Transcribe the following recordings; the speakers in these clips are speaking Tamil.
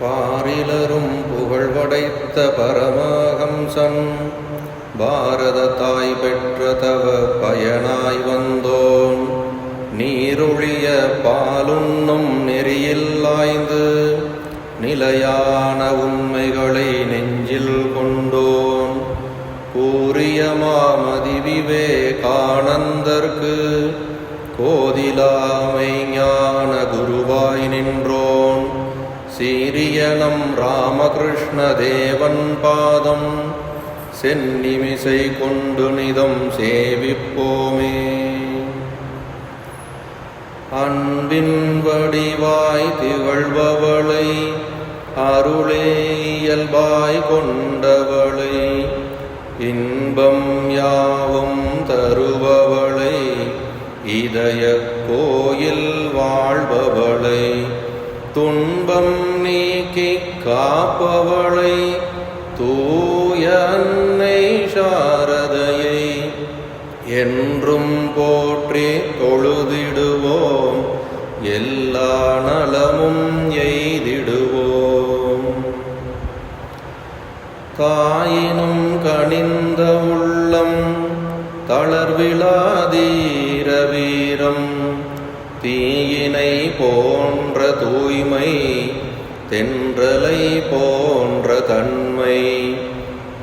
பாரிலரும் புகழ் படைத்த பரமஹம்சன் பாரத தாய் பெற்ற தவ பயனாய் வந்தோன் நீரொழிய பாலுண்ணும் நெறியில்லாய்ந்து நிலையான உண்மைகளை நெஞ்சில் கொண்டோன் கூறிய மாமதி விவேகானந்தர்க்கு கோதிலாமை ஞான குருவாய் நின்றோன் சீரியனம் ராமகிருஷ்ண தேவன் பாதம் சென்னிமிசை கொண்டு நிதம் சேவிப்போமே. அன்பின் வடிவாய் திகழ்பவளை அருளே இயல்பாய் கொண்டவளை இன்பம் யாவும் தருபவளை இதய கோயில் வாழ்பவளை துன்பம் நீக்கி காப்பவளை தூய அன்னை சாரதையை என்றும் போற்றி தொழுதிடுவோம் எல்லா நலமும் எய்திடுவோம். தாயினும் கனிந்த உள்ளம் தளர்விலாதீர வீரம் தீயினை போன்ற தூய்மை தென்றலை போன்ற தன்மை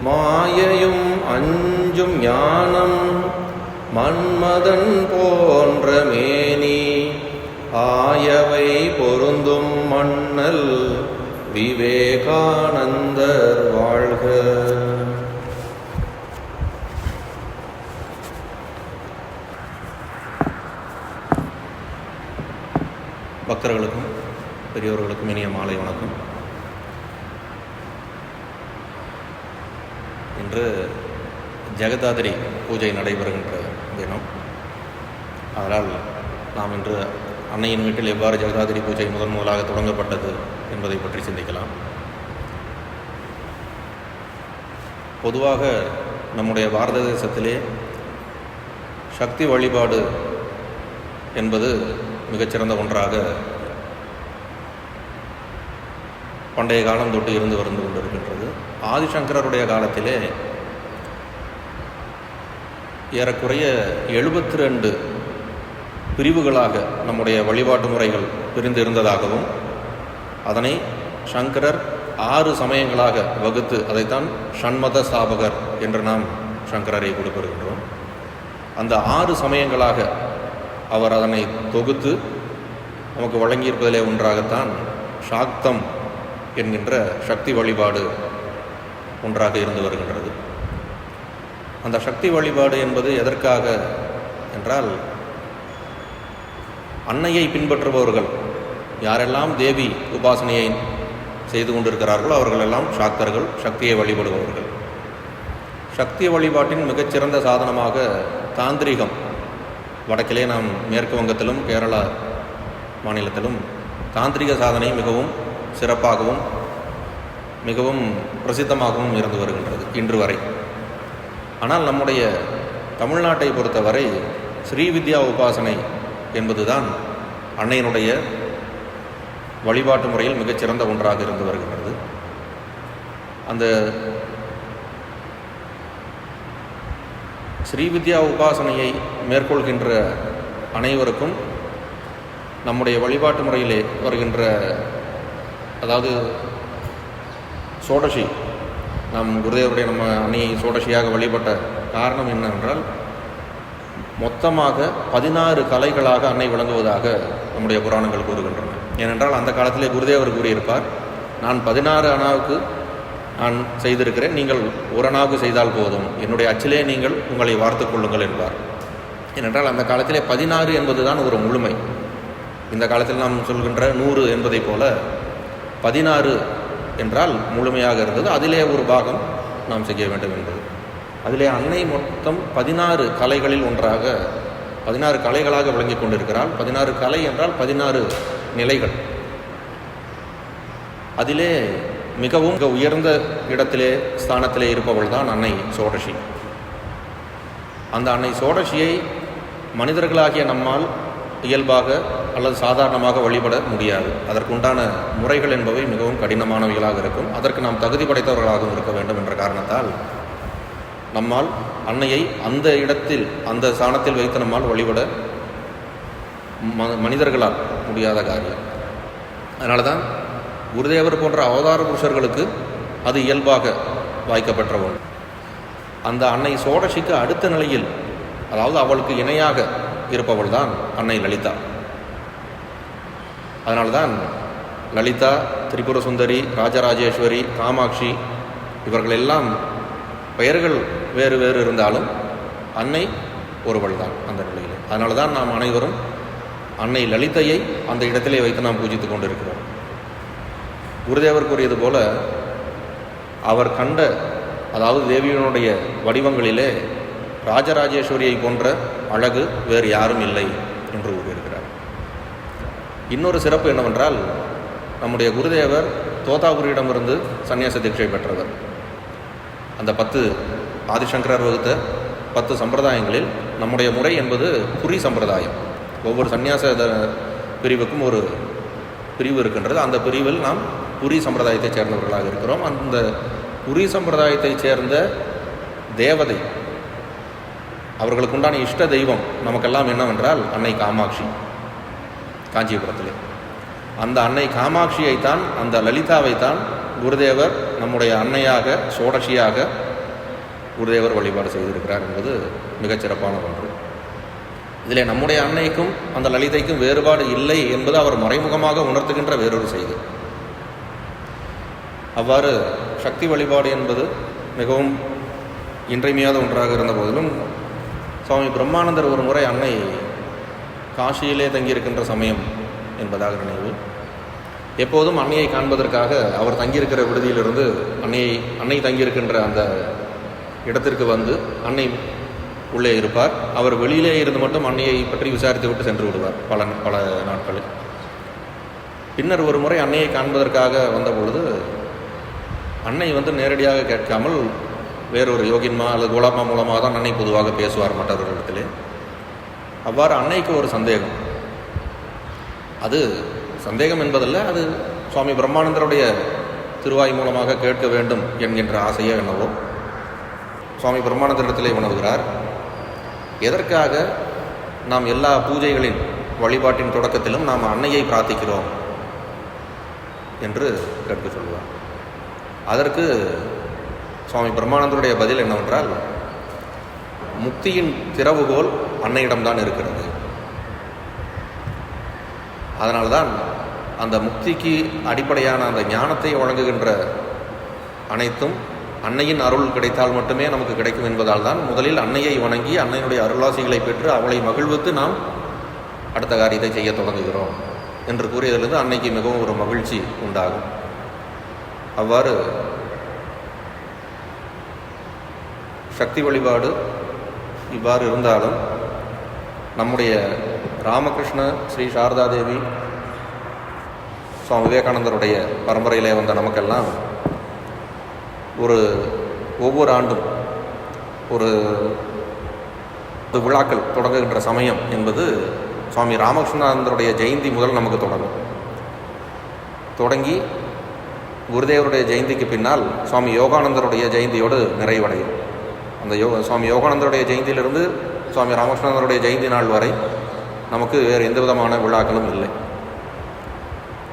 மாயையும் அஞ்சும் ஞானம் மன்மதன் போன்ற மேனி ஆயவை பொருந்தும் மண்ணல் விவேகானந்தர் வாழ்க. பக்தர்களுக்கும் பெரியோர்களுக்கும் இனிய மாலை வணக்கம். இன்று ஜெகதாதிரி பூஜை நடைபெறுகின்ற தினம். அதனால் நாம் இன்று அன்னையின் வீட்டில் எவ்வாறு ஜெகதாதிரி பூஜை முதலாக தொடங்கப்பட்டது என்பதை பற்றி சிந்திக்கலாம். பொதுவாக நம்முடைய பாரத தேசத்திலே சக்தி வழிபாடு என்பது மிகச்சிறந்த ஒன்றாக பண்டைய காலம் தொட்டு இருந்து வந்து கொண்டிருக்கின்றது. ஆதிசங்கரருடைய காலத்திலே ஏறக்குறைய 72 பிரிவுகளாக நம்முடைய வழிபாட்டு முறைகள் பிரிந்து இருந்ததாகவும் அதனை சங்கரர் 6 சமயங்களாக வகுத்து அதைத்தான் ஷண்மத ஸ்தாபகர் என்று நாம் சங்கரரை கொடுக்கின்றோம். அந்த 6 சமயங்களாக அவர் அதனை தொகுத்து நமக்கு வழங்கியிருப்பதிலே ஒன்றாகத்தான் சாக்தம் என்கின்ற சக்தி வழிபாடு ஒன்றாக இருந்து வருகின்றது. அந்த சக்தி வழிபாடு என்பது எதற்காக என்றால், அன்னையை பின்பற்றுபவர்கள் யாரெல்லாம் தேவி உபாசனையை செய்து கொண்டிருக்கிறார்களோ அவர்களெல்லாம் சாக்தர்கள், சக்தியை வழிபடுபவர்கள். சக்தி வழிபாட்டின் மிகச்சிறந்த சாதனமாக தாந்திரிகம், வடக்கிலே நாம் மேற்கு வங்கத்திலும் கேரளா மாநிலத்திலும் தாந்திரிக சாதனை மிகவும் சிறப்பாகவும் மிகவும் பிரசித்தமாகவும் இருந்து வருகின்றது இன்று வரை. ஆனால் நம்முடைய தமிழ்நாட்டை பொறுத்தவரை ஸ்ரீவித்யா உபாசனை என்பதுதான் அன்னையினுடைய வழிபாட்டு முறையில் மிகச்சிறந்த ஒன்றாக இருந்து வருகின்றது. அந்த ஸ்ரீவித்யா உபாசனையை மேற்கொள்கின்ற அனைவருக்கும் நம்முடைய வழிபாட்டு முறையிலே வருகின்ற, அதாவது சோடசி, நம் குருதேவருடைய நம்ம அன்னையை சோடசியாக வழிபட்ட காரணம் என்னவென்றால், மொத்தமாக 16 கலைகளாக அன்னை விளங்குவதாக நம்முடைய புராணங்கள் கூறுகின்றன. ஏனென்றால் அந்த காலத்திலே குருதேவர் கூறியிருப்பார், நான் 16 அணாவுக்கு நான் செய்திருக்கிறேன், நீங்கள் ஒரு அணாவுக்கு செய்தால் போதும், என்னுடைய அச்சிலே நீங்கள் உங்களை வார்த்து கொள்ளுங்கள் என்பார். ஏனென்றால் அந்த காலத்திலே 16 என்பது தான் ஒரு முழுமை. இந்த காலத்தில் நாம் சொல்கின்ற 100 என்பதை போல 16 என்றால் முழுமையாக இருந்தது. அதிலே ஒரு பாகம் நாம் செய்ய வேண்டும் என்பது. அதிலே அன்னை மொத்தம் 16 கலைகளில் ஒன்றாக 16 கலைகளாக விளங்கி கொண்டிருக்கிறாள். 16 கலை என்றால் 16 நிலைகள். அதிலே மிகவும் உயர்ந்த இடத்திலே ஸ்தானத்திலே இருப்பவள் தான் அன்னை சோடசி. அந்த அன்னை சோடசியை மனிதர்களாகிய நம்மால் இயல்பாக அல்லது சாதாரணமாக வழிபட முடியாது. அதற்குண்டான முறைகள் என்பவை மிகவும் கடினமானவைகளாக இருக்கும். அதற்கு நாம் தகுதி படைத்தவர்களாகவும் இருக்க வேண்டும் என்ற காரணத்தால் நம்மால் அன்னையை அந்த இடத்தில், அந்த ஸ்தானத்தில் வைத்து நம்மால் வழிபட மனிதர்களால் முடியாத காரியம். அதனால தான் குருதேவர் போன்ற அவதார புருஷர்களுக்கு அது இயல்பாக வாய்க்கப்பெற்ற ஒன்று. அந்த அன்னை சோடசிக்கு அடுத்த நிலையில், அதாவது அவளுக்கு இணையாக இருப்பவள் தான் அன்னை லலிதா. அதனால்தான் லலிதா, திரிபுர சுந்தரி, ராஜராஜேஸ்வரி, காமாட்சி இவர்கள் எல்லாம் பெயர்கள் வேறு வேறு இருந்தாலும் அன்னை ஒருவள் தான் அந்த நிலையில். அதனால தான் நாம் அனைவரும் அன்னை லலிதையை அந்த இடத்திலே வைத்து நாம் பூஜித்து கொண்டிருக்கிறோம். குருதேவர் கூறியது போல அவர் கண்ட, அதாவது தேவியனுடைய வடிவங்களிலே ராஜராஜேஸ்வரியை போன்ற அழகு வேறு யாரும் இல்லை என்று கூறியிருக்கிறார். இன்னொரு சிறப்பு என்னவென்றால், நம்முடைய குருதேவர் தோதாபுரியிடமிருந்து சன்னியாச தீட்சை பெற்றவர். அந்த 10 ஆதிசங்கரர் வகுத்த 10 சம்பிரதாயங்களில் நம்முடைய முறை என்பது புரி சம்பிரதாயம். ஒவ்வொரு சன்னியாச பிரிவுக்கும் ஒரு பிரிவு இருக்கின்றது. அந்த பிரிவில் நாம் புரி சம்பிரதாயத்தை சேர்ந்தவர்களாக இருக்கிறோம். அந்த புரி சம்பிரதாயத்தை சேர்ந்த தேவதை, அவர்களுக்குண்டான இஷ்ட தெய்வம் நமக்கெல்லாம் என்னவென்றால் அன்னை காமாட்சி, காஞ்சிபுரத்திலே. அந்த அன்னை காமாட்சியைத்தான், அந்த லலிதாவைத்தான் குருதேவர் நம்முடைய அன்னையாக, சோடசியாக குருதேவர் வழிபாடு செய்திருக்கிறார் என்பது மிகச்சிறப்பான ஒன்று. இதில் நம்முடைய அன்னைக்கும் அந்த லலிதைக்கும் வேறுபாடு இல்லை என்பது அவர் மறைமுகமாக உணர்த்துகின்ற வேறொரு செய்தி. அவ்வாறு சக்தி வழிபாடு என்பது மிகவும் இன்றியமையாத ஒன்றாக இருந்த போதிலும், சுவாமி பிரம்மானந்தர் ஒரு முறை அன்னை காசியிலே தங்கியிருக்கின்ற சமயம் என்பதாக நினைவு, எப்போதும் அன்னையை காண்பதற்காக அவர் தங்கியிருக்கிற விடுதியிலிருந்து அன்னை தங்கியிருக்கின்ற அந்த இடத்திற்கு வந்து அன்னை உள்ளே இருப்பார். அவர் வெளியிலே இருந்து மட்டும் அன்னையை பற்றி விசாரித்து விட்டு சென்று விடுவார் பல நாட்களில். பின்னர் ஒரு முறை அன்னையை காண்பதற்காக வந்த பொழுது அன்னை நேரடியாக கேட்காமல் வேறொரு யோகின்மா அல்லது கோலாமா மூலமாக தான் அன்னை பொதுவாக பேசுவார் மற்றவர்களிடத்திலே. அவ்வாறு அன்னைக்கு ஒரு சந்தேகம். அது சந்தேகம் என்பதல்ல, அது சுவாமி பிரம்மானந்தருடைய திருவாய் மூலமாக கேட்க வேண்டும் என்கின்ற ஆசையோ என்னவோ சுவாமி பிரம்மானந்தரிடத்திலே வினவுகிறார். எதற்காக நாம் எல்லா பூஜைகளின் வழிபாட்டின் தொடக்கத்திலும் நாம் அன்னையை பிரார்த்திக்கிறோம் என்று கேட்க சொல்வார். அதற்கு சுவாமி பிரம்மானந்தருடைய பதில் என்னவென்றால், முக்தியின் திறவுகோல் அன்னையிடம்தான் இருக்கிறது. அதனால்தான் அந்த முக்திக்கு அடிப்படையான அந்த ஞானத்தை வழங்குகின்ற அனைத்தும் அன்னையின் அருள் கிடைத்தால் மட்டுமே நமக்கு கிடைக்கும் என்பதால் தான் முதலில் அன்னையை வணங்கி அன்னையினுடைய அருளாசிகளை பெற்று அவளை மகிழ்வித்து நாம் அடுத்த காரியத்தை செய்ய தொடங்குகிறோம் என்று கூறியதிலிருந்து அன்னைக்கு மிகவும் ஒரு மகிழ்ச்சி உண்டாகும். அவ்வாறு சக்தி வழிபாடு இவ்வாறு இருந்தாலும் நம்முடைய ராமகிருஷ்ண ஸ்ரீ சாரதாதேவி சுவாமி விவேகானந்தருடைய பரம்பரையிலே வந்த நமக்கெல்லாம் ஒவ்வொரு ஆண்டும் ஒரு விழாக்கள் தொடங்குகின்ற சமயம் என்பது சுவாமி ராமகிருஷ்ணானந்தருடைய ஜெயந்தி முதல் நமக்கு தொடங்கி குருதேவருடைய ஜெயந்திக்கு பின்னால் சுவாமி யோகானந்தருடைய ஜெயந்தியோடு நிறைவடையும். அந்த சுவாமி யோகானந்தருடைய ஜெயந்தியிலிருந்து சுவாமி ராமகிருஷ்ணானந்தருடைய ஜெயந்தி நாள் வரை நமக்கு வேறு எந்த விதமான விழாக்களும் இல்லை.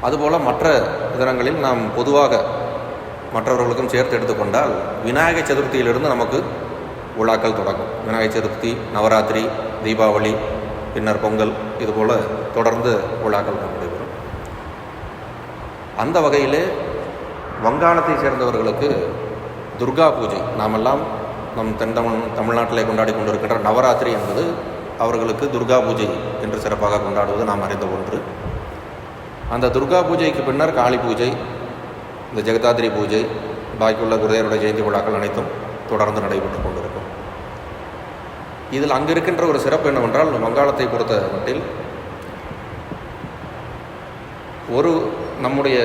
அதுபோல் மற்ற தினங்களில் நாம் பொதுவாக மற்றவர்களுக்கும் சேர்த்து எடுத்துக்கொண்டால் விநாயகர் சதுர்த்தியிலிருந்து நமக்கு விழாக்கள் தொடங்கும். விநாயகர் சதுர்த்தி, நவராத்திரி, தீபாவளி, பின்னர் பொங்கல், இதுபோல் தொடர்ந்து விழாக்கள் நடைபெறும். அந்த வகையிலே வங்காளத்தை சேர்ந்தவர்களுக்கு துர்கா பூஜை, நாமெல்லாம் நம் தமிழ்நாட்டிலே கொண்டாடி கொண்டிருக்கின்ற நவராத்திரி என்பது அவர்களுக்கு துர்கா பூஜை என்று சிறப்பாக கொண்டாடுவது நாம் அறிந்த ஒன்று. அந்த துர்கா பூஜைக்கு பின்னர் காளி பூஜை, இந்த ஜெகதாதிரி பூஜை, பாக்கியுள்ள குருதேவருடைய ஜெயந்தி விழாக்கள் அனைத்தும் தொடர்ந்து நடைபெற்று கொண்டிருக்கும். இதில் அங்கு இருக்கின்ற ஒரு சிறப்பு என்னவென்றால், வங்காளத்தை பொறுத்த மட்டில் ஒரு நம்முடைய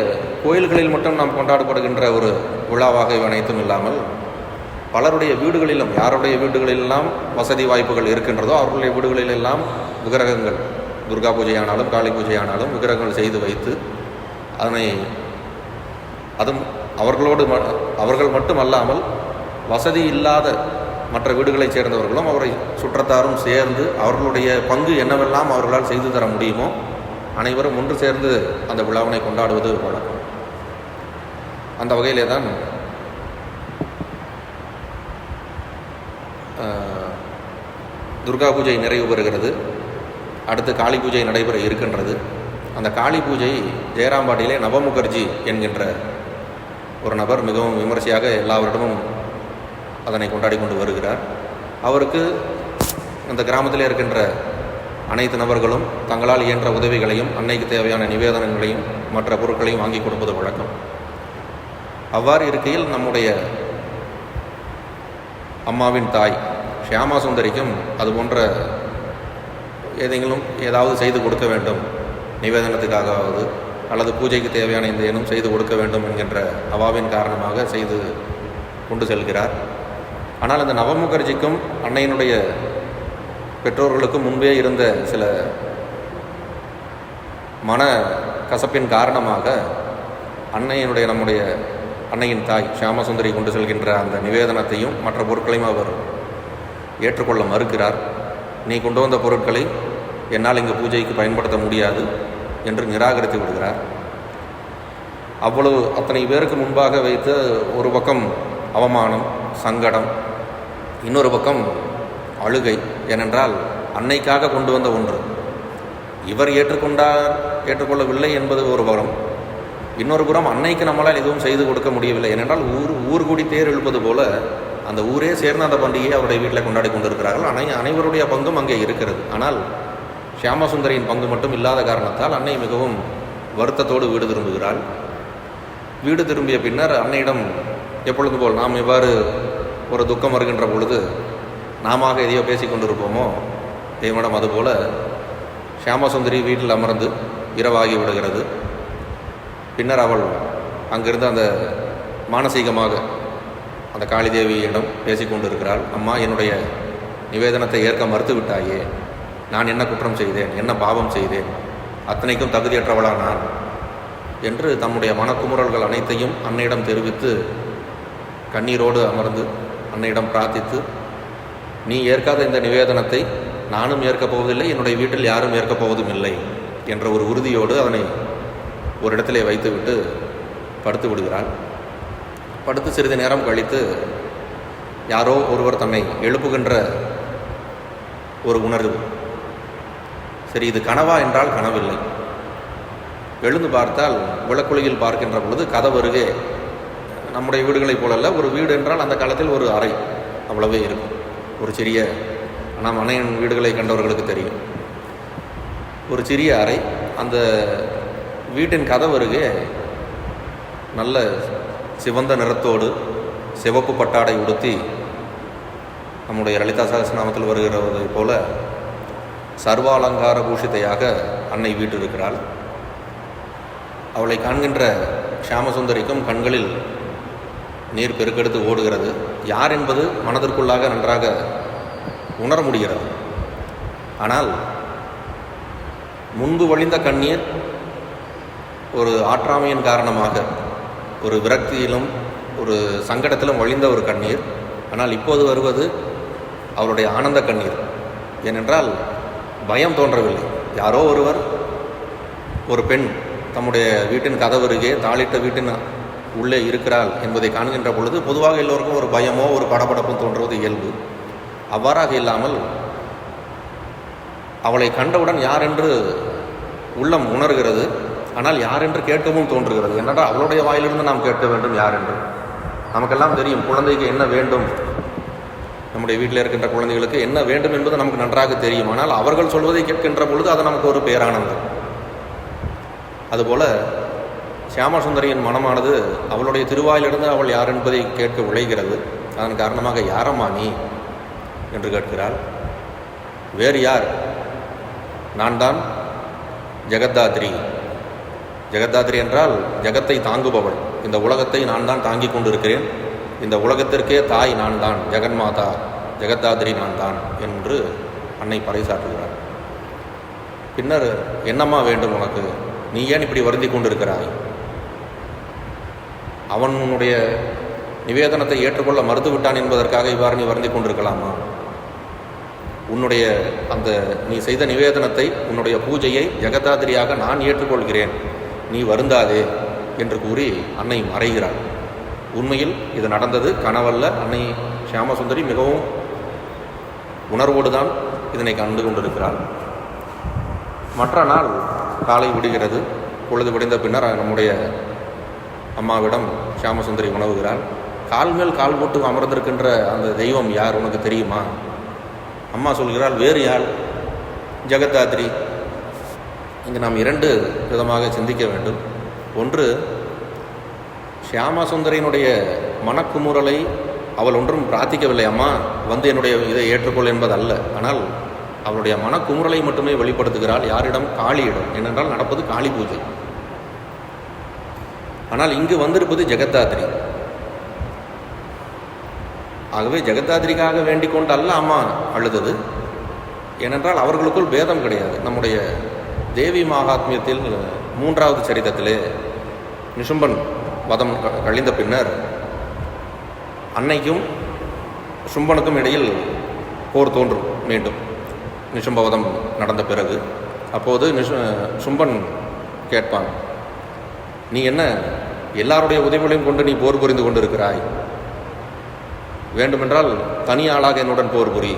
கோயில்களில் மட்டும் நாம் கொண்டாடப்படுகின்ற ஒரு விழாவாக இவை அனைத்தும் இல்லாமல் பலருடைய வீடுகளிலும், யாருடைய வீடுகளிலெல்லாம் வசதி வாய்ப்புகள் இருக்கின்றதோ அவர்களுடைய வீடுகளிலெல்லாம் விக்கிரகங்கள் துர்கா பூஜையானாலும் காளி பூஜையானாலும் விக்கிரகங்கள் செய்து வைத்து அதனை அதுவும் அவர்கள் மட்டுமல்லாமல் வசதி இல்லாத மற்ற வீடுகளைச் சேர்ந்தவர்களும் அவரை சுற்றத்தாரும் சேர்ந்து அவர்களுடைய பங்கு என்னவெல்லாம் அவர்களால் செய்து தர முடியுமோ அனைவரும் ஒன்று சேர்ந்து அந்த விழாவினை கொண்டாடுவது வழக்கம். அந்த வகையிலே தான் துர்கா பூஜை நிறைவு பெறுகிறது. அடுத்து காளி பூஜை நடைபெற இருக்கின்றது. அந்த காளி பூஜை ஜெயராம்பாடியிலே நவமுகர்ஜி என்கின்ற ஒரு நபர் மிகவும் விமரிசையாக எல்லா வருடமும் அதனை கொண்டாடி கொண்டு வருகிறார். அவருக்கு அந்த கிராமத்தில் இருக்கின்ற அனைத்து நபர்களும் தங்களால் இயன்ற உதவிகளையும் அன்னைக்கு தேவையான நிவேதனங்களையும் மற்ற பொருட்களையும் வாங்கி கொடுப்பது வழக்கம். அவ்வாறு இருக்கையில் நம்முடைய அம்மாவின் தாய் ஷியாமா சுந்தரிக்கும் அதுபோன்ற ஏதாவது செய்து கொடுக்க வேண்டும், நிவேதனத்துக்காகவாவது அல்லது பூஜைக்கு தேவையான இந்த ஏனும் செய்து கொடுக்க வேண்டும் என்கின்ற அவாவின் காரணமாக செய்து கொண்டு செல்கிறார். ஆனால் அந்த நவமுகர்ஜிக்கும் அன்னையினுடைய பெற்றோர்களுக்கும் முன்பே இருந்த சில மன கசப்பின் காரணமாக நம்முடைய அன்னையின் தாய் ஷியாமசுந்தரி கொண்டு செல்கின்ற அந்த நிவேதனத்தையும் மற்ற பொருட்களையும் அவர் ஏற்றுக்கொள்ள மறுக்கிறார். நீ கொண்டு வந்த பொருட்களை என்னால் இங்கு பூஜைக்கு பயன்படுத்த முடியாது என்று நிராகரித்து விடுகிறார். அத்தனை பேருக்கு முன்பாக வைத்து ஒரு பக்கம் அவமானம், சங்கடம், இன்னொரு பக்கம் அழுகை. ஏனென்றால் அன்னைக்காக கொண்டு வந்த ஒன்று இவர் ஏற்றுக்கொள்ளவில்லை என்பது ஒரு புறம், இன்னொரு புறம் அன்னைக்கு நம்மளால் எதுவும் செய்து கொடுக்க முடியவில்லை. ஏனென்றால் ஊர் கூடி தேர் இழுப்பது போல அந்த ஊரே சேர்ந்த அந்த பண்டிகையை அவருடைய வீட்டில் கொண்டாடி கொண்டிருக்கிறார்கள். அனைவருடைய பங்கும் அங்கே இருக்கிறது. ஆனால் ஷியாமசுந்தரியின் பங்கு மட்டும் இல்லாத காரணத்தால் அன்னை மிகவும் வருத்தத்தோடு வீடு திரும்புகிறாள். வீடு திரும்பிய பின்னர் அன்னையிடம் எப்பொழுது போல் நாம் இவ்வாறு ஒரு துக்கம் வருகின்ற பொழுது நாம எதையோ பேசி கொண்டிருப்போமோ தேவனிடம் அதுபோல ஷியாமசுந்தரி வீட்டில் அமர்ந்து இரவாகி விடுகிறது. பின்னர் அவள் அங்கிருந்து அந்த மானசீகமாக அந்த காளிதேவியிடம் பேசி கொண்டிருக்கிறாள். அம்மா, என்னுடைய நிவேதனத்தை ஏற்க மறுத்து விட்டாயே, நான் என்ன குற்றம் செய்தேன், என்ன பாவம் செய்தேன், அத்தனைக்கும் தகுதியற்றவளா நான் என்று தம்முடைய மனக்குமுறல்கள் அனைத்தையும் அன்னையிடம் தெரிவித்து கண்ணீரோடு அமர்ந்து அன்னையிடம் பிரார்த்தித்து, நீ ஏற்காத இந்த நிவேதனத்தை நானும் ஏற்கப் போவதில்லை, என்னுடைய வீட்டில் யாரும் ஏற்கப் போவதும் இல்லை என்ற ஒரு உறுதியோடு அதனை ஒரு இடத்திலே வைத்துவிட்டு படுத்து விடுகிறாள். படுத்து சிறிது நேரம் கழித்து யாரோ ஒருவர் தன்னை எழுப்புகின்ற ஒரு உணர்வு. சரி, இது கனவா என்றால் கனவில்லை. எழுந்து பார்த்தால் விளக்குளியில் பார்க்கின்ற பொழுது கதவருகே நம்முடைய வீடுகளைப் போலல்ல, ஒரு வீடு என்றால் அந்த காலத்தில் ஒரு அறை அவ்வளவே இருக்கும். ஒரு சிறிய, நாம் அன்னையின் வீடுகளை கண்டவர்களுக்கு தெரியும், ஒரு சிறிய அறை. அந்த வீட்டின் கதவருகே நல்ல சிவந்த நிறத்தோடு சிவப்பு பட்டாடை உடுத்தி நம்முடைய லலிதா சகஸ்ரநாமத்தில் வருகிறதை போல சர்வாலங்கார பூஷிதையாக அன்னை வீட்டிருக்கிறாள். அவளை காண்கின்ற ஷியாமசுந்தரிக்கும் கண்களில் நீர் பெருக்கெடுத்து ஓடுகிறது. யார் என்பது மனதிற்குள்ளாக நன்றாக உணர முடிகிறது. ஆனால் முன்பு வழிந்த கண்ணீர் ஒரு ஆற்றாமையின் காரணமாக ஒரு விரக்தியிலும் ஒரு சங்கடத்திலும் வழிந்த ஒரு கண்ணீர். ஆனால் இப்போது வருவது அவருடைய ஆனந்த கண்ணீர். ஏனென்றால் பயம் தோன்றவில்லை. யாரோ ஒருவர், ஒரு பெண் தம்முடைய வீட்டின் கதவருகே தாளிட்ட வீட்டின் உள்ளே இருக்கிறாள் என்பதை காண்கின்ற பொழுது பொதுவாக எல்லோருக்கும் ஒரு பயமோ ஒரு படபடப்பும் தோன்றுவது இயல்பு. அவ்வாறாக இல்லாமல் அவளை கண்டவுடன் யார் என்று உள்ளம் உணர்கிறது. ஆனால் யார் என்று கேட்கவும் தோன்றுகிறது. என்னென்றால் அவளுடைய வாயிலிருந்து நாம் கேட்க வேண்டும் யார் என்று. நமக்கெல்லாம் தெரியும் குழந்தைக்கு என்ன வேண்டும், நம்முடைய வீட்டில் இருக்கின்ற குழந்தைகளுக்கு என்ன வேண்டும் என்பது நமக்கு நன்றாக தெரியும். ஆனால் அவர்கள் சொல்வதை கேட்கின்ற பொழுது அது நமக்கு ஒரு பேரானந்தம். அதுபோல ஷியாமசுந்தரியின் மனமானது அவளுடைய திருவாயிலிருந்து அவள் யார் என்பதை கேட்க விளைகிறது. அதன் காரணமாக யாரம்மா நீ என்று கேட்கிறாள். வேறு யார், நான் தான் ஜெகத்தாத்ரி. ஜெகத்தாத்ரி என்றால் ஜெகத்தை தாங்குபவள். இந்த உலகத்தை நான் தான் தாங்கி கொண்டிருக்கிறேன். இந்த உலகத்திற்கே தாய் நான் தான், ஜெகன்மாதா ஜெகத்தாத்ரி நான் தான் என்று அன்னை பறைசாற்றுகிறார். பின்னர் என்னம்மா வேண்டும் உனக்கு, நீ ஏன் இப்படி வருந்தி கொண்டிருக்கிறாய், அவனுடைய நிவேதனத்தை ஏற்றுக்கொள்ள மறுத்துவிட்டான் என்பதற்காக இவ்வாறு நீ வருந்தி கொண்டிருக்கலாமா, உன்னுடைய அந்த நீ செய்த நிவேதனத்தை உன்னுடைய பூஜையை ஜெகதாதிரியாக நான் ஏற்றுக்கொள்கிறேன், நீ வருந்தாதே என்று கூறி அன்னை மறைகிறாள். உண்மையில் இது நடந்தது கனவல்ல. அன்னை ஷியாமசுந்தரி மிகவும் உணர்வோடு தான் இதனை கண்டு கொண்டிருக்கிறாள். மற்ற நாள் காலை விடுகிறது. பொழுது விடிந்த பின்னர் நம்முடைய அம்மாவிடம் ஷியாமசுந்தரி உணவுகிறாள். கால் மேல் கால் போட்டு அமர்ந்திருக்கின்ற அந்த தெய்வம் யார் உனக்கு தெரியுமா? அம்மா சொல்கிறாள், வேறு யார்? ஜெகதாத்ரி. இங்கு நாம் இரண்டு விதமாக சிந்திக்க வேண்டும். ஒன்று, ஷியாமசுந்தரியினுடைய மனக்குமுறலை அவள் ஒன்றும் பிரார்த்திக்கவில்லை, அம்மா வந்து என்னுடைய இதை ஏற்றுக்கொள் என்பது அல்ல. ஆனால் அவளுடைய மனக்குமுறலை மட்டுமே வெளிப்படுத்துகிறாள். யாரிடம்? காளியிடம். ஏனென்றால் நடப்பது காளி பூஜை. ஆனால் இங்கு வந்திருப்பது ஜெகதாத்ரி. ஆகவே ஜெகதாத்ரிக்காக வேண்டிக் கொண்டு அல்ல அம்மா அழுதது. ஏனென்றால் அவர்களுக்குள் பேதம் கிடையாது. நம்முடைய தேவி மகாத்மியத்தில் 3வது சரிதத்திலே நிசும்பன் வதம் கழிந்த பின்னர் அன்னைக்கும் சும்பனுக்கும் இடையில் போர் தோன்றும் மீண்டும், நிசும்பவதம் நடந்த பிறகு. அப்போது சும்பன் கேட்பான், நீ என்ன எல்லாருடைய உதவிகளையும் கொண்டு நீ போர் புரிந்து கொண்டிருக்கிறாய், வேண்டுமென்றால் தனி ஆளாக என்னுடன் போர் புரி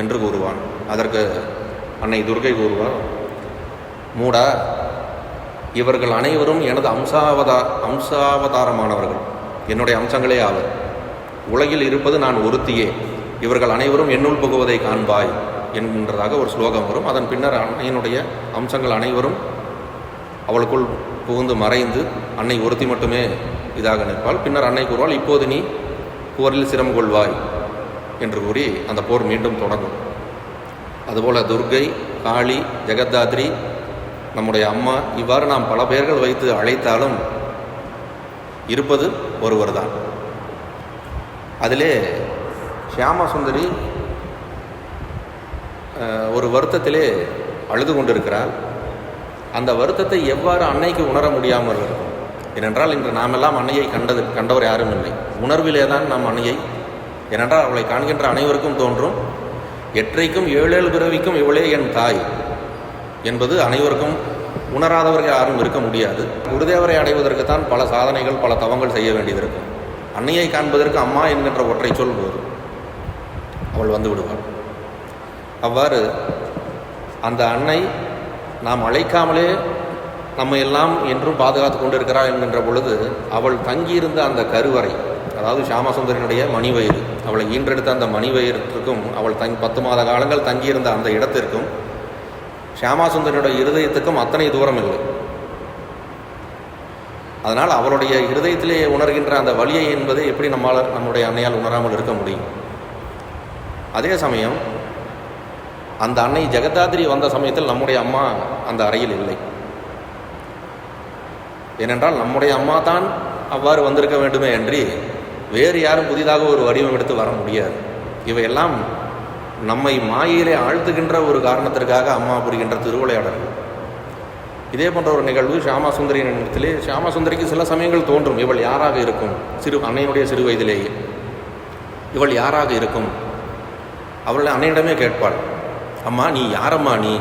என்று கூறுவான். அதற்கு அன்னை துர்கை கூறுவார், மூடா, இவர்கள் அனைவரும் எனது அம்சாவதாரமானவர்கள், என்னுடைய அம்சங்களே ஆவர். உலகில் இருப்பது நான் ஒருத்தியே, இவர்கள் அனைவரும் என்னுள் புகுவதை காண்பாய் என்கின்றதாக ஒரு ஸ்லோகம் வரும். அதன் பின்னர் அன்னையினுடைய அம்சங்கள் அனைவரும் அவளுக்குள் புகுந்து மறைந்து அன்னை ஒருத்தி மட்டுமே இதாக நிற்பாள். பின்னர் அன்னை கூறுவாள், இப்போது நீ போரில் சிரம் கொள்வாய் என்று கூறி அந்த போர் மீண்டும் தொடங்கும். அதுபோல் துர்கை, காளி, ஜெகதாத்ரி, நம்முடைய அம்மா, இவ்வாறு நாம் பல பெயர்கள் வைத்து அழைத்தாலும் இருப்பது ஒருவர் தான். அதிலே ஷியாமசுந்தரி ஒரு வருத்தத்திலே அழுது கொண்டிருக்கிறார். அந்த வருத்தத்தை எவ்வாறு அன்னைக்கு உணர முடியாமல் இருக்கும்? ஏனென்றால் இன்று நாமெல்லாம் அன்னையை கண்டவர் யாரும் இல்லை. உணர்விலே தான் நாம் அன்னையை, ஏனென்றால் அவளை காண்கின்ற அனைவருக்கும் தோன்றும், எற்றைக்கும் 7 பிறவிக்கும் இவளே என் தாய் என்பது அனைவருக்கும் உணராதவர்கள் யாரும் இருக்க முடியாது. குருதேவரை அடைவதற்குத்தான் பல சாதனைகள், பல தவங்கள் செய்ய வேண்டியது இருக்கும். அன்னையை காண்பதற்கு அம்மா என்கின்ற ஒற்றை சொல் போது அவள் வந்து விடுவாள். அவ்வாறு அந்த அன்னை நாம் அழைக்காமலே நம்ம எல்லாம் என்றும் பாதுகாத்து கொண்டிருக்கிறாள் என்கின்ற பொழுது அவள் தங்கியிருந்த அந்த கருவறை, அதாவது ஷியாமசுந்தரியினுடைய மணிவயிறு, அவளை ஈன்றெடுத்த அந்த மணிவயிற்றுக்கும் அவள் 10 மாத காலங்கள் தங்கியிருந்த அந்த இடத்திற்கும் ஷியாமசுந்தரியினுடைய இருதயத்துக்கும் அத்தனை தூரம் இல்லை. அதனால் அவளுடைய இருதயத்திலே உணர்கின்ற அந்த வலியை என்பதை எப்படி நம்முடைய அன்னையால் உணராமல் இருக்க முடியும்? அதே சமயம் அந்த அன்னை ஜெகதாத்ரி வந்த சமயத்தில் நம்முடைய அம்மா அந்த அறையில் இல்லை. ஏனென்றால் நம்முடைய அம்மா தான் அவ்வாறு வந்திருக்க வேண்டுமே அன்றி வேறு யாரும் புதிதாக ஒரு வடிவம் எடுத்து வர முடியாது. இவையெல்லாம் நம்மை மாயிலே ஆழ்த்துகின்ற ஒரு காரணத்திற்காக அம்மா புரிகின்ற திருவிளையாடல்கள். இதே போன்ற ஒரு நிகழ்வு ஷியாமசுந்தரியின் இடத்திலே, ஷியாமசுந்தரிக்கு சில சமயங்கள் தோன்றும், இவள் யாராக இருக்கும்? அன்னையினுடைய சிறு வயதிலேயே இவள் யாராக இருக்கும்? அவள் அன்னையிடமே கேட்பாள், அம்மா நீ யாரம்மா? நீ?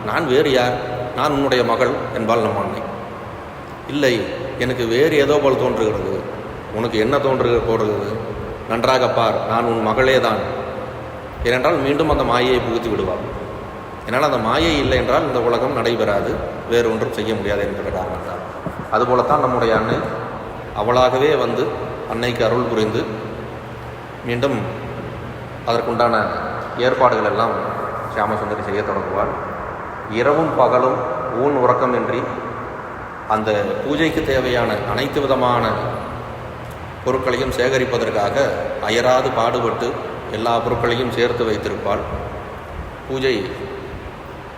நான் வேறு யார்? நான் உன்னுடைய மகள் என்பாள் நம்ம அன்னை. இல்லை, எனக்கு வேறு ஏதோ போல் தோன்றுகிறது. உனக்கு என்ன போடுகிறது? நன்றாக பார், நான் உன் மகளே தான். ஏனென்றால் மீண்டும் அந்த மாயையை புகுத்தி விடுவாள். என்னால் அந்த மாயை இல்லை என்றால் இந்த உலகம் நடைபெறாது, வேறு ஒன்றும் செய்ய முடியாது என்கிற காரணத்தால். அதுபோலத்தான் நம்முடைய அன்னை அவளாகவே வந்து அன்னைக்கு அருள் புரிந்து மீண்டும் அதற்குண்டான ஏற்பாடுகள் எல்லாம் ஷியாமசுந்தரி செய்ய தொடங்குவாள். இரவும் பகலும் ஊன் உறக்கமின்றி அந்த பூஜைக்கு தேவையான அனைத்து விதமான பொருட்களையும் சேகரிப்பதற்காக அயராது பாடுபட்டு எல்லா பொருட்களையும் சேர்த்து வைத்திருப்பாள். பூஜை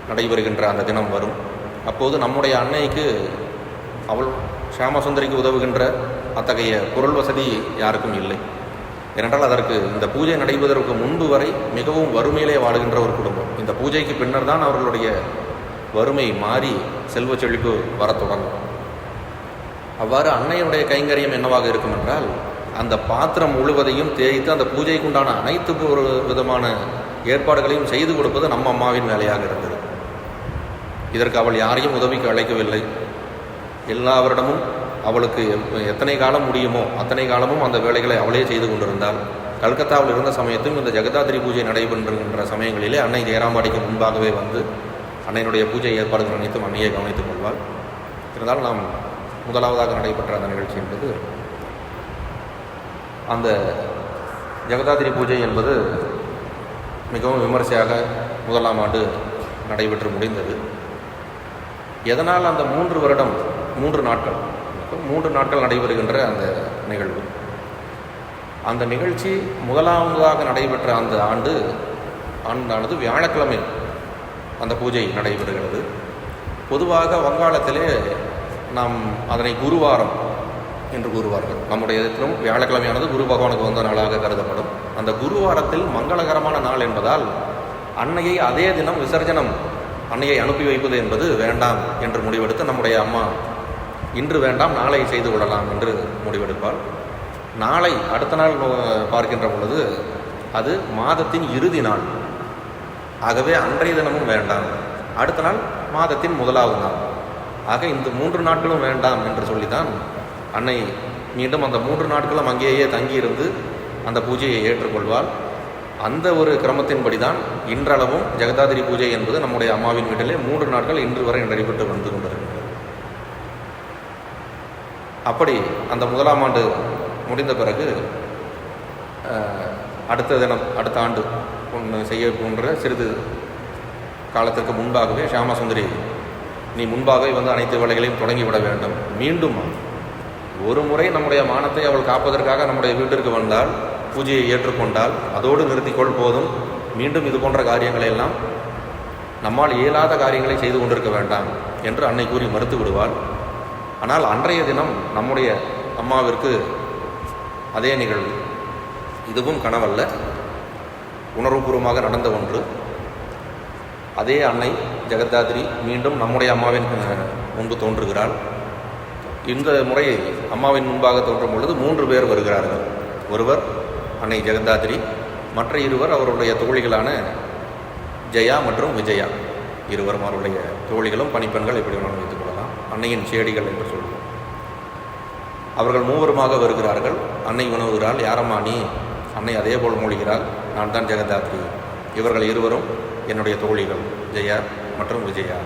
நடைபெறுகின்ற அந்த தினம் வரும். அப்போது நம்முடைய அன்னைக்கு அவள் ஷியாமசுந்தரிக்கு உதவுகின்ற அத்தகைய பொருள் வசதி யாருக்கும் இல்லை. ஏனென்றால் அதற்கு இந்த பூஜை நடைபெறுவதற்கு முன்பு வரை மிகவும் வறுமையிலே வாழுகின்ற ஒரு குடும்பம். இந்த பூஜைக்கு பின்னர் தான் அவர்களுடைய வறுமை மாறி செல்வ செழிப்பு வரத் தொடங்கும். அவ்வாறு அன்னையுடைய கைங்கரியம் என்னவாக இருக்கும் என்றால், அந்த பாத்திரம் முழுவதையும் தேய்த்து அந்த பூஜைக்கு உண்டான அனைத்து ஒரு விதமான ஏற்பாடுகளையும் செய்து கொடுப்பது நம்ம அம்மாவின் வேலையாக இருந்தது. இதற்கு அவள் யாரையும் உதவிக்கு அழைக்கவில்லை. எல்லாவரிடமும் அவளுக்கு எத்தனை காலம் முடியுமோ அத்தனை காலமும் அந்த வேலைகளை அவளே செய்து கொண்டிருந்தாள். கல்கத்தாவில் இருந்த சமயத்தும் இந்த ஜெகதாத்திரி பூஜை நடைபெறுகின்ற சமயங்களிலே அன்னை ஜெயராம்பாடிக்கு முன்பாகவே வந்து அன்னையினுடைய பூஜை ஏற்பாடுகள் அனைத்தும் அன்னையை கவனித்துக் கொள்வாள். இருந்தாலும் நாம் முதலாவதாக நடைபெற்ற அந்த நிகழ்ச்சி என்பது அந்த ஜெகதாத்திரி பூஜை என்பது மிகவும் விமரிசையாக முதலாம் ஆண்டு நடைபெற்று முடிந்தது. எதனால் அந்த 3 நாட்கள் நடைபெறுகின்ற அந்த நிகழ்வு, அந்த நிகழ்ச்சி முதலாவதாக நடைபெற்ற அந்த ஆண்டானது வியாழக்கிழமை அந்த பூஜை நடைபெறுகிறது. பொதுவாக வங்காளத்திலே நாம் அதனை குருவாரம் என்று கூறுவார்கள். நம்முடைய இடத்திலும் வியாழக்கிழமையானது குரு பகவானுக்கு வந்த நாளாக கருதப்படும். அந்த குருவாரத்தில் மங்களகரமான நாள் என்பதால் அன்னையை அதே தினம் விசர்ஜனம், அன்னையை அனுப்பி வைப்பது என்பது வேண்டாம் என்று முடிவெடுத்து நம்முடைய அம்மா இன்று வேண்டாம் நாளை செய்து கொள்ளலாம் என்று முடிவெடுப்பாள். நாளை அடுத்த நாள் பார்க்கின்ற பொழுது அது மாதத்தின் இறுதி நாள். ஆகவே அன்றைய தினமும் வேண்டாம், அடுத்த நாள் மாதத்தின் முதலாவது நாள். ஆக இந்த 3 நாட்களும் வேண்டாம் என்று சொல்லித்தான் அன்னை மீண்டும் அந்த 3 நாட்களும் அங்கேயே தங்கியிருந்து அந்த பூஜையை ஏற்றுக்கொள்வாள். அந்த ஒரு கிரமத்தின்படி தான் இன்றளவும் ஜெகதாதிரி பூஜை என்பது நம்முடைய அம்மாவின் வீட்டிலே 3 நாட்கள் இன்று வரை நடைபெற்று வந்து கொண்டிருக்கிறது. அப்படி அந்த முதலாம் ஆண்டு முடிந்த பிறகு அடுத்த ஆண்டு ஒன்று செய்ய போன்ற சிறிது காலத்திற்கு முன்பாகவே ஷியாமசுந்தரி, நீ முன்பாகவே வந்து அனைத்து வேலைகளையும் தொடங்கிவிட வேண்டும். மீண்டும் ஒரு முறை நம்முடைய மானத்தை அவள் காப்பதற்காக நம்முடைய வீட்டிற்கு வந்தால், பூஜையை ஏற்றுக்கொண்டால் அதோடு நிறுத்திக்கொள் போதும். மீண்டும் இது போன்ற காரியங்களை எல்லாம் நம்மால் இயலாத காரியங்களை செய்து கொண்டிருக்க வேண்டாம் என்று அன்னை கூறி மறுத்து விடுவாள். ஆனால் அன்றைய தினம் நம்முடைய அம்மாவிற்கு அதே நிகழ்வு, இதுவும் கனவல்ல, உணர்வுபூர்வமாக நடந்த ஒன்று. அதே அன்னை ஜெகதாதிரி மீண்டும் நம்முடைய அம்மாவின் முன்பு தோன்றுகிறாள். இந்த முறை அம்மாவின் முன்பாக தோன்றும் பொழுது 3 பேர் வருகிறார்கள். ஒருவர் அன்னை ஜெகதாதிரி, மற்ற இருவர் அவருடைய தோழிகளான ஜெயா மற்றும் விஜயா. இருவரும் அவருடைய தோழிகளும் பணிப்பெண்கள், எப்படி வேணாலும் வைத்துக் கொள்ளலாம், அன்னையின் சேடிகள் என்று சொல்லுவோம். அவர்கள் 3வருமாக வருகிறார்கள். அன்னை உணவுகிறாள், யாரம்மா நீ? அன்னை அதே போல் மொழிகிறாள், நான் தான் ஜெகதாத்ரி. இவர்கள் இருவரும் என்னுடைய தோழிகள், ஜெயா மற்றும் விஜயா.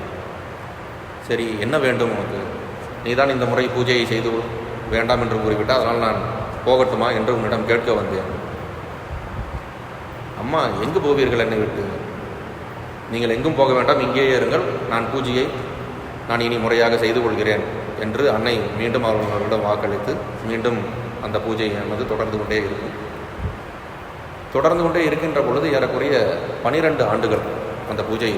சரி, என்ன வேண்டும் உனக்கு? நீ தான் இந்த முறை பூஜையை செய்து வேண்டாம் என்று கூறிவிட்டால், அதனால் நான் போகட்டுமா என்று உன்னிடம் கேட்க வந்தேன். அம்மா, எங்கு போவீர்கள் என்னை விட்டு? நீங்கள் எங்கும் போக வேண்டாம், இங்கேயே இருங்கள், நான் பூஜையை நான் இனி முறையாக செய்து கொள்கிறேன் என்று அன்னை மீண்டும் அவர்களிடம் வாக்களித்து மீண்டும் அந்த பூஜையானது தொடர்ந்து கொண்டே இருக்கும். தொடர்ந்து கொண்டே இருக்கின்ற பொழுது ஏறக்குறைய 12 ஆண்டுகள் அந்த பூஜை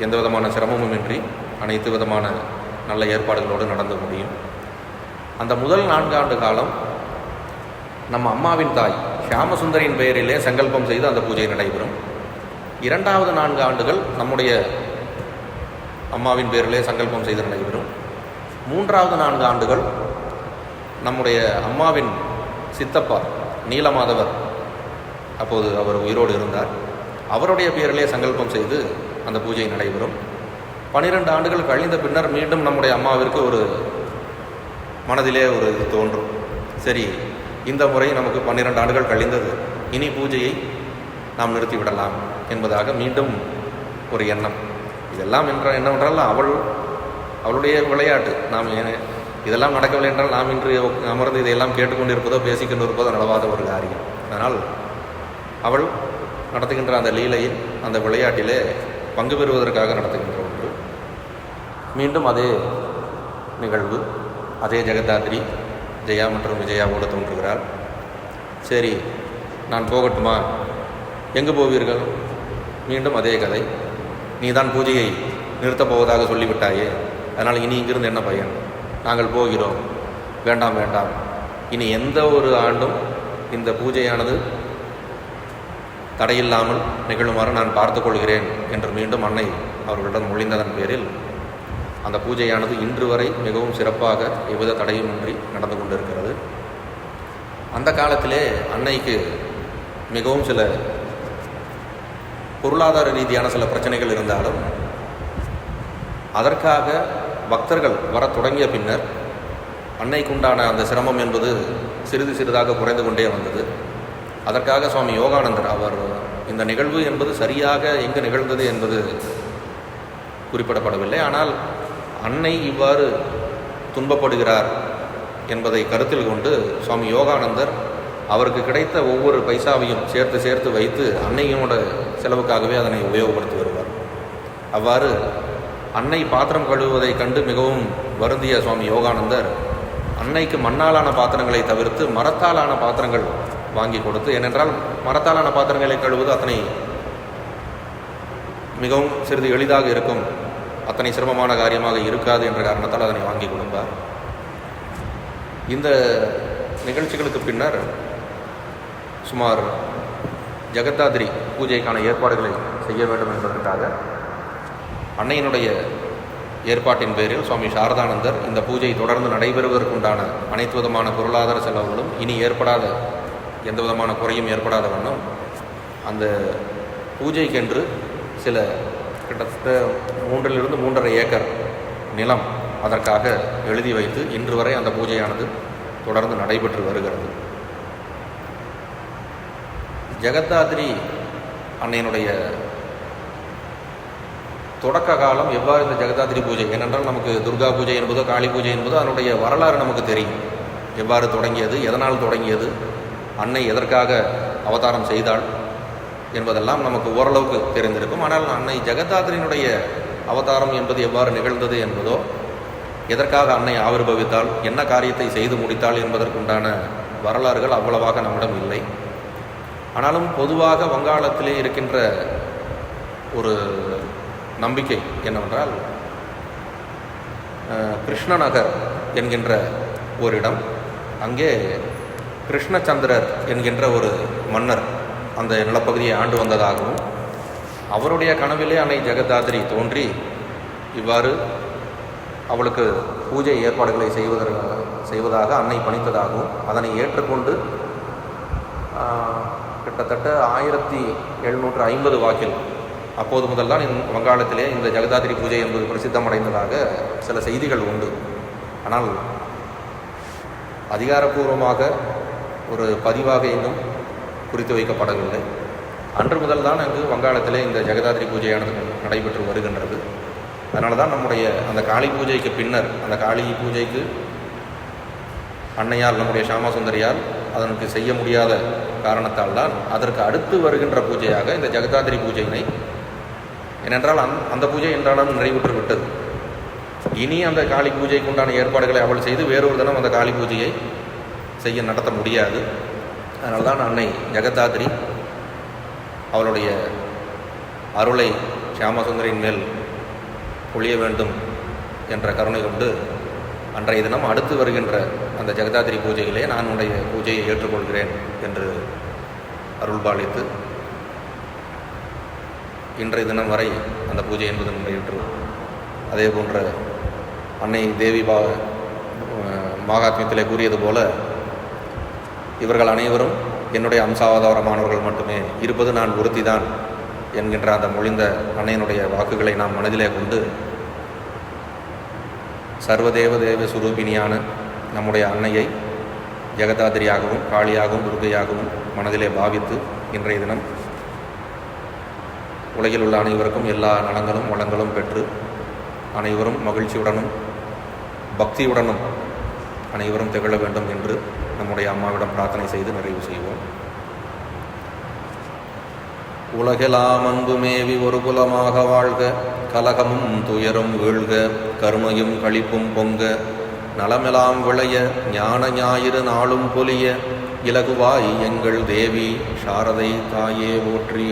எந்த விதமான சிரமமுமின்றி அனைத்து விதமான நல்ல ஏற்பாடுகளோடு நடந்து முடியும். அந்த முதல் 4 ஆண்டு காலம் நம்ம அம்மாவின் தாய் ஷியாமசுந்தரியின் பெயரிலே சங்கல்பம் செய்து அந்த பூஜை நடைபெறும். 2வது 4 ஆண்டுகள் நம்முடைய அம்மாவின் பேரிலே சங்கல்பம் செய்து நடைபெறும். 3வது 4 ஆண்டுகள் நம்முடைய அம்மாவின் சித்தப்பா நீலமாதவர், அப்போது அவர் உயிரோடு இருந்தார், அவருடைய பேரிலே சங்கல்பம் செய்து அந்த பூஜை நடைபெறும். 12 ஆண்டுகள் கழிந்த பின்னர் மீண்டும் நம்முடைய அம்மாவிற்கு ஒரு மனதிலே ஒரு இது தோன்றும். சரி, இந்த முறை நமக்கு 12 ஆண்டுகள் கழிந்தது, இனி பூஜையை நாம் நிறுத்திவிடலாம் என்பதாக மீண்டும் ஒரு எண்ணம். இதெல்லாம் என்னவென்றால் அவளுடைய விளையாட்டு. நாம் இதெல்லாம் நடக்கவில்லை என்றால் நாம் இன்று அமர்ந்து இதையெல்லாம் கேட்டுக்கொண்டிருப்பதோ பேசிக்கொண்டு இருப்பதோ நடவாத ஒரு காரியம். அதனால் அவள் நடத்துகின்ற அந்த லீலையில், அந்த விளையாட்டிலே பங்கு பெறுவதற்காக நடத்துகின்ற ஒன்று. மீண்டும் அதே நிகழ்வு, அதே ஜெகதாத்ரி ஜெயா மற்றும் விஜயாவோடு தோன்றுகிறாள். சரி, நான் போகட்டுமா? எங்கு போவீர்கள்? மீண்டும் அதே கதை. நீ தான் பூஜையை நிறுத்தப் போவதாக சொல்லிவிட்டாயே, அதனால் இனி இங்கிருந்து என்ன பயன்? நாங்கள் போகிறோம். வேண்டாம் வேண்டாம், இனி எந்த ஒரு ஆண்டும் இந்த பூஜையானது தடையில்லாமல் நிகழுமாறு நான் பார்த்து கொள்கிறேன் என்று மீண்டும் அன்னை அவர்களிடம் மொழிந்ததன் பேரில் அந்த பூஜையானது இன்று வரை மிகவும் சிறப்பாக எவ்வித தடையுமின்றி நடந்து கொண்டிருக்கிறது. அந்த காலத்திலே அன்னைக்கு மிகவும் சில பொருளாதார ரீதியான சில பிரச்சனைகள் இருந்தாலும் அதற்காக பக்தர்கள் வர தொடங்கிய பின்னர் அன்னைக்குண்டான அந்த சிரமம் என்பது சிறிது சிறிதாக குறைந்து கொண்டே வந்தது. அதற்காக சுவாமி யோகானந்தர் அவர் இந்த நிகழ்வு என்பது சரியாக எங்கு நிகழ்ந்தது என்பது குறிப்பிடப்படவில்லை. ஆனால் அன்னை இவ்வாறு துன்பப்படுகிறார் என்பதை கருத்தில் கொண்டு சுவாமி யோகானந்தர் அவருக்கு கிடைத்த ஒவ்வொரு பைசாவையும் சேர்த்து சேர்த்து வைத்து அன்னையோட செலவுக்காகவே அதனை உபயோகப்படுத்தி வருவார். அவ்வாறு அன்னை பாத்திரம் கழுவுவதை கண்டு மிகவும் வருந்திய சுவாமி யோகானந்தர் அன்னைக்கு மண்ணாலான பாத்திரங்களை தவிர்த்து மரத்தாலான பாத்திரங்கள் வாங்கி கொடுத்து, ஏனென்றால் மரத்தாலான பாத்திரங்களை கழுவுவது அத்தனை மிகவும் சிறிது எளிதாக இருக்கும், அத்தனை சிரமமான காரியமாக இருக்காது என்ற காரணத்தால் அதனை வாங்கி கொடுப்பார். இந்த நிகழ்ச்சிகளுக்கு பின்னர் சுமார் ஜெகதாத்ரி பூஜைக்கான ஏற்பாடுகளை செய்ய வேண்டும் என்பதற்காக அன்னையினுடைய ஏற்பாட்டின் பேரில் சுவாமி சாரதானந்தர் இந்த பூஜை தொடர்ந்து நடைபெறுவதற்குண்டான அனைத்து விதமான பொருளாதார செலவுகளும் இனி ஏற்படாத எந்த விதமான குறையும் ஏற்படாத வண்ணம் அந்த பூஜைக்கென்று சில கிட்டத்தட்ட 3-3.5 ஏக்கர் நிலம் அதற்காக எழுதி வைத்து இன்று வரை அந்த பூஜையானது தொடர்ந்து நடைபெற்று வருகிறது. ஜெகதாத்ரி அன்னையினுடைய தொடக்க காலம் எவ்வாறு இந்த ஜெகதாத்ரி பூஜை, ஏனென்றால் நமக்கு துர்கா பூஜை என்பதோ காளி பூஜை என்பதோ அதனுடைய வரலாறு நமக்கு தெரியும். எவ்வாறு தொடங்கியது, எதனால் தொடங்கியது, அன்னை எதற்காக அவதாரம் செய்தாள் என்பதெல்லாம் நமக்கு ஓரளவுக்கு தெரிந்திருக்கும். ஆனால் அன்னை ஜெகதாத்ரியினுடைய அவதாரம் என்பது எவ்வாறு நிகழ்ந்தது என்பதோ, எதற்காக அன்னை ஆவிர்பவித்தாள், என்ன காரியத்தை செய்து முடித்தாள் என்பதற்குண்டான வரலாறுகள் அவ்வளவாக நம்மிடம் இல்லை. ஆனாலும் பொதுவாக வங்காளத்திலே இருக்கின்ற ஒரு நம்பிக்கை என்னவென்றால், கிருஷ்ணநகர் என்கின்ற ஒரு இடம், அங்கே கிருஷ்ணச்சந்திரர் என்கின்ற ஒரு மன்னர் அந்த நிலப்பகுதியை ஆண்டு வந்ததாகவும், அவருடைய கனவிலே அன்னை ஜெகதாத்ரி தோன்றி இவ்வாறு அவளுக்கு பூஜை ஏற்பாடுகளை செய்வதாக அன்னை பணித்ததாகவும், அதனை ஏற்றுக்கொண்டு கிட்டத்தட்ட 1750 வாக்கில் அப்போது முதல் தான் வங்காளத்திலே இந்த ஜெகதாத்ரி பூஜை என்பது பிரசித்தமடைந்ததாக சில செய்திகள் உண்டு. ஆனால் அதிகாரப்பூர்வமாக ஒரு பதிவாக இன்னும் குறித்து வைக்கப்படவில்லை. அன்று முதல் தான் அங்கு வங்காளத்திலே இந்த ஜெகதாத்ரி பூஜையானது நடைபெற்று வருகின்றது. அதனால தான் நம்முடைய அந்த காளி பூஜைக்கு பின்னர், அந்த காளி பூஜைக்கு அன்னையால், நம்முடைய ஷியாமசுந்தரியால் அதற்கு செய்ய முடியாத காரணத்தால் தான் அதற்கு அடுத்து வருகின்ற பூஜையாக இந்த ஜெகதாத்ரி பூஜையினை, ஏனென்றால் அந்த பூஜை என்றாலும் நிறைவுற்று விட்டது. இனி அந்த காளி பூஜைக்கு உண்டான ஏற்பாடுகளை அவள் செய்து வேறொரு தினம் அந்த காளி பூஜையை நடத்த முடியாது. அதனால தான் அன்னை ஜெகதாத்ரி அவளுடைய அருளை ஷியாமசுந்தரியின் மேல் பொழிய வேண்டும் என்ற கருணை கொண்டு அன்றைய தினம் அடுத்து வருகின்ற அந்த ஜெகதாத்ரி பூஜையிலே நான் உடைய பூஜையை ஏற்றுக்கொள்கிறேன் என்று அருள்பாலித்து இன்றைய தினம் வரை அந்த பூஜை என்பது நடைபெற்று, அதே போன்ற அன்னை தேவி மகாத்மியத்திலே கூறியது போல, இவர்கள் அனைவரும் என்னுடைய அம்சாவதாரமானவர்கள் மட்டுமே, இருப்பது நான் ஒருத்திதான் என்கின்ற அந்த மொழிந்த அன்னையினுடைய வாக்குகளை நாம் மனதிலே கொண்டு சர்வதேவ தேவ சுரூபிணியான நம்முடைய அன்னையை ஜெகதாத்ரியாகவும் காளியாகவும் துர்கையாகவும் மனதிலே பாவித்து இன்றைய தினம் உலகில் உள்ள அனைவருக்கும் எல்லா நலங்களும் வளங்களும் பெற்று அனைவரும் மகிழ்ச்சியுடனும் பக்தியுடனும் அனைவரும் திகழ வேண்டும் என்று நம்முடைய அம்மாவிடம் பிரார்த்தனை செய்து நிறைவு செய்வோம். உலகெலாம் அன்புமேவி ஒரு குலமாக வாழ்க, கலகமும் துயரும் வீழ்க, கருமையும் களிப்பும் பொங்க, நலமெலாம் விளைய, ஞான ஞாயிறு நாளும் பொலிய, இலகுவாய் எங்கள் தேவி சாரதை தாயே போற்றி.